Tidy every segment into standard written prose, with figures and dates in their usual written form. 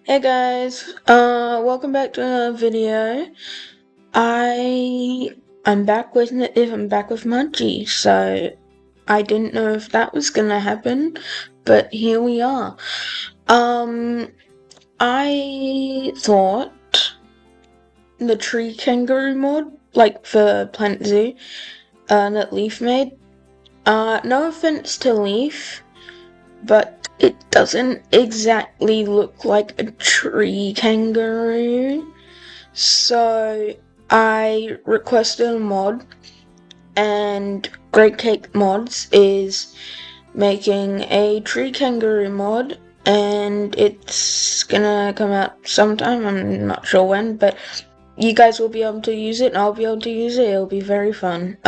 Hey guys, welcome back to another video. I'm back with Maji, so I didn't know if that was gonna happen, but here we are. I thought the tree kangaroo mod, like for Planet Zoo, that Leaf made. No offense to Leaf, but it doesn't exactly look like a tree kangaroo. So I requested a mod, and Great Cake Mods is making a tree kangaroo mod, and it's gonna come out sometime. I'm not sure when, but you guys will be able to use it, and I'll be able to use it. It'll be very fun.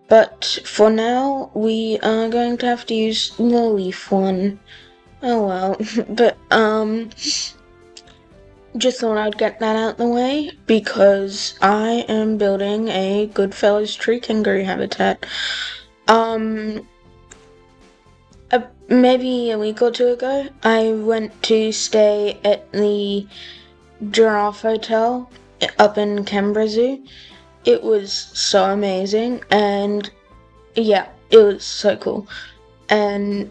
But for now, we are going to have to use the leaf one. Oh well, but just thought I'd get that out the way because I am building a Goodfellas tree kangaroo habitat. Maybe a week or two ago, I went to stay at the Giraffe Hotel up in Canberra Zoo. It was so amazing, and yeah, it was so cool. And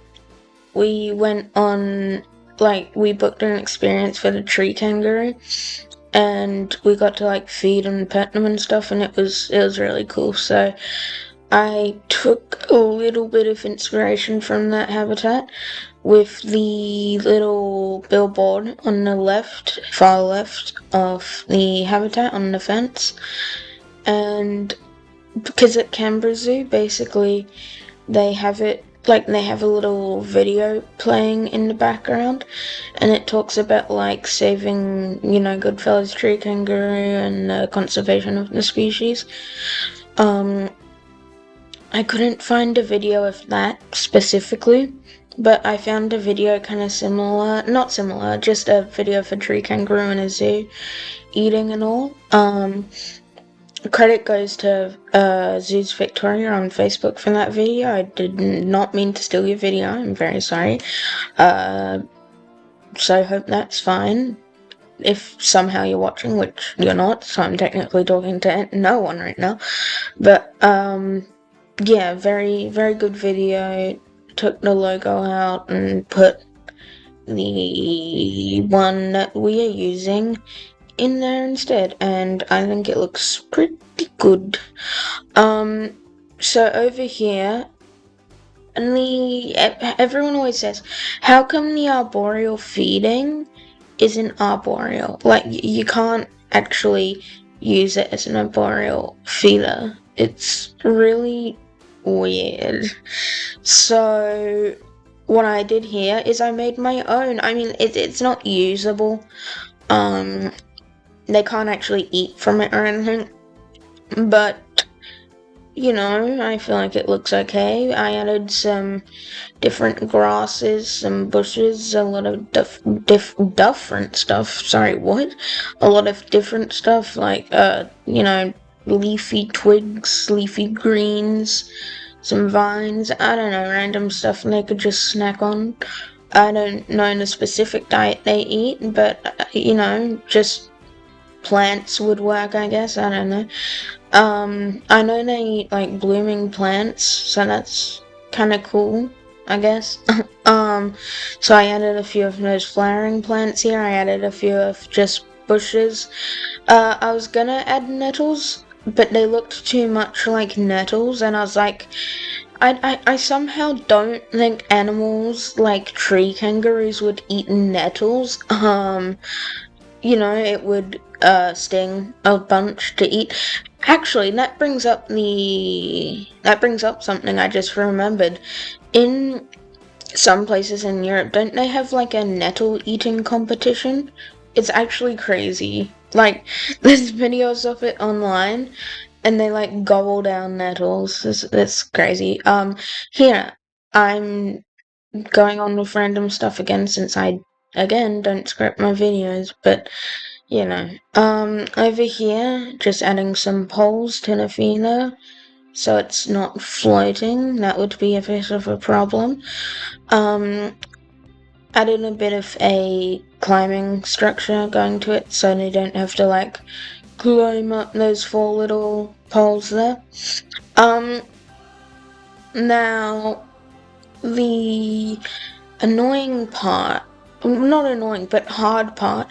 we went on, we booked an experience for the tree kangaroo, and we got to feed and pet them and stuff, and it was really cool. So I took a little bit of inspiration from that habitat with the little billboard on the left, far left of the habitat on the fence. And because at Canberra Zoo, basically, they have it, they have a little video playing in the background, and it talks about, saving, Goodfellas tree kangaroo and the conservation of the species. I couldn't find a video of that specifically, but I found a video kind of similar, not similar, just a video of a tree kangaroo in a zoo eating and all. Credit goes to Zoos Victoria on Facebook for that video. I did not mean to steal your video, I'm very sorry. So I hope that's fine. If somehow you're watching, which you're not, so I'm technically talking to no one right now. But, yeah, very, very good video. Took the logo out and put the one that we are using in there instead, and I think it looks pretty good. So over here, and everyone always says, how come the arboreal feeding isn't arboreal? Like, you can't actually use it as an arboreal feeder. It's really weird. So what I did here is I made my own. I mean, it's not usable. They can't actually eat from it or anything, but I feel like it looks okay. I added some different grasses, some bushes, a lot of different stuff. Sorry, what? A lot of different stuff, leafy twigs, leafy greens, some vines, I don't know, random stuff they could just snack on. I don't know the specific diet they eat, but, just plants would work, I guess, I don't know. I know they eat, blooming plants, so that's kinda cool, I guess. So I added a few of those flowering plants here, I added a few of just bushes. I was gonna add nettles, but they looked too much like nettles, and I was like, I somehow don't think animals like tree kangaroos would eat nettles. It would sting a bunch to eat. Actually, that brings up something I just remembered. In some places in Europe, don't they have a nettle eating competition? It's actually crazy. There's videos of it online, and they gobble down nettles. It's crazy. Here, I'm going on with random stuff again since I, again, don't script my videos, but, over here, just adding some poles to the feeder, so it's not floating. That would be a bit of a problem. added a bit of a climbing structure going to it so they don't have to like climb up those 4 little poles there. Now the annoying part, not annoying, but hard part,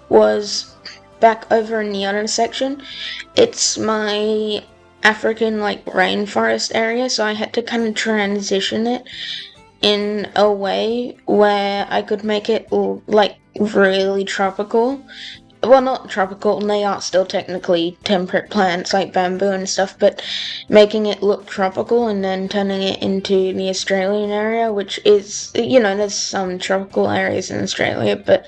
was back over in the other section. It's my African, like, rainforest area, so I had to kind of transition it in a way where I could make it, like, really tropical. Well, not tropical, and they are still technically temperate plants like bamboo and stuff, but making it look tropical and then turning it into the Australian area, which is, there's some tropical areas in Australia, but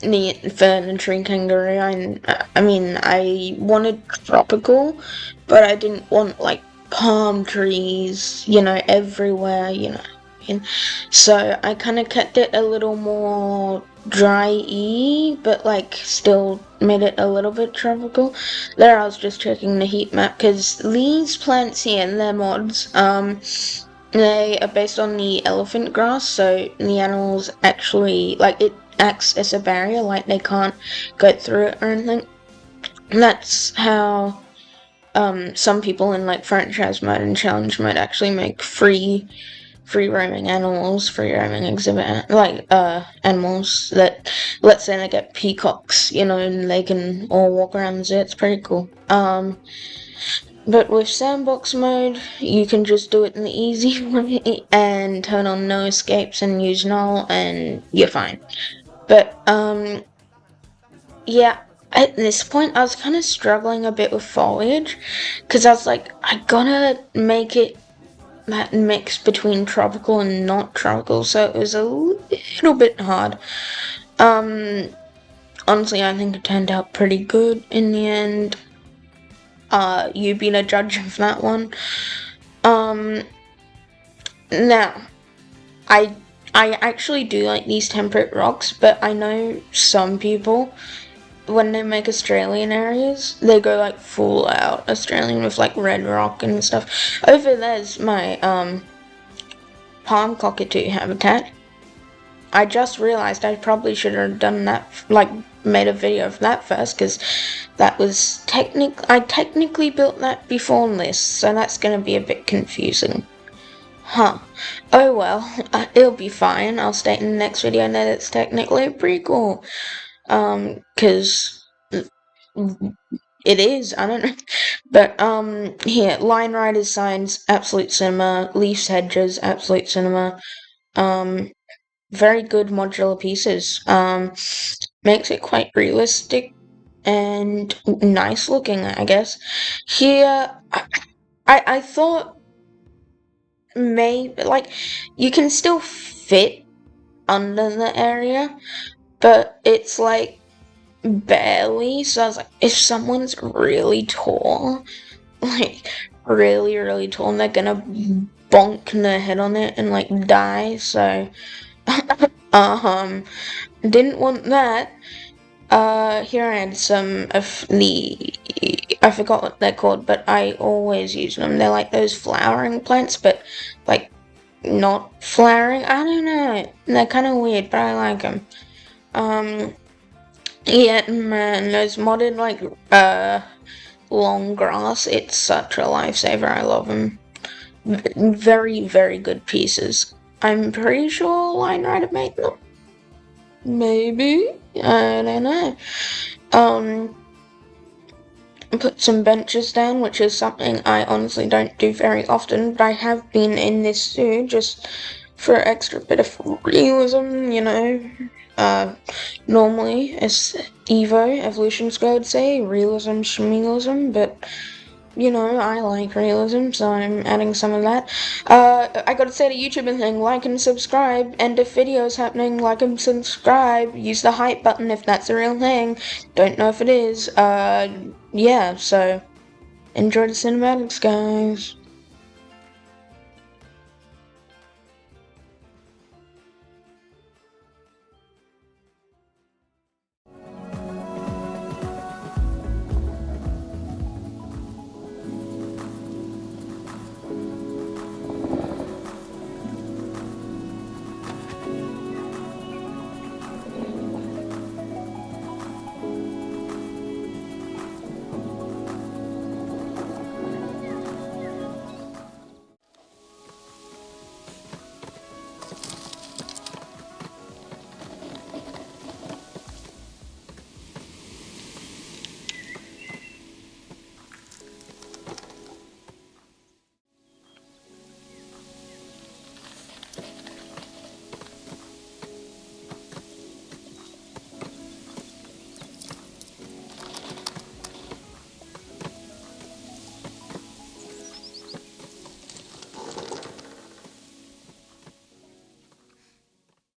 the fern and tree kangaroo, I mean, I wanted tropical, but I didn't want like palm trees, everywhere, and so I kind of kept it a little more dry-y, but like still made it a little bit tropical. There I was just checking the heat map, because these plants here, they're mods, they are based on the elephant grass, so the animals actually, like, it acts as a barrier, like they can't go through it or anything. And that's how some people in like franchise mode and challenge mode actually make free roaming animals, free roaming exhibit animals that, let's say they get peacocks, and they can all walk around the zoo. It's pretty cool. But with sandbox mode, you can just do it in the easy way and turn on no escapes and use null, and you're fine. But yeah, at this point I was kind of struggling a bit with foliage, because I was like, I gotta make it that mix between tropical and not tropical, so it was a little bit hard. Honestly, I think it turned out pretty good in the end. You being a judge of that one. Now, I actually do like these temperate rocks, but I know some people, when they make Australian areas, they go like full out Australian with like red rock and stuff. Over there's my palm cockatoo habitat. I just realized I probably should have done that, like made a video of that first, because that was I technically built that before this, so that's gonna be a bit confusing. Huh. Oh well, it'll be fine. I'll state in the next video that it's technically a prequel. Cause it is, I don't know. But, here, Line Riders signs, absolute cinema. Leafs Hedges, absolute cinema. Very good modular pieces. Makes it quite realistic and nice looking, I guess. Here, I thought maybe, like, you can still fit under the area, but it's like barely. So I was like, if someone's really tall, like really, really tall, and they're gonna bonk their head on it and like die, so didn't want that. Here I had some of the, I forgot what they're called, but I always use them. They're like those flowering plants, but like not flowering. I don't know. They're kind of weird, but I like them. Yeah, man, those modded like long grass. It's such a lifesaver. I love them. Very, very good pieces. I'm pretty sure Line Rider made them. Maybe, I don't know. Put some benches down, which is something I honestly don't do very often, but I have been in this zoo just for extra bit of realism, normally, as Evo, Evolution Squad would say, realism, schmealism, but, I like realism, so I'm adding some of that. I gotta say the YouTuber thing, like and subscribe, and if videos happening, like and subscribe, use the hype button if that's a real thing, don't know if it is, yeah, so, enjoy the cinematics, guys.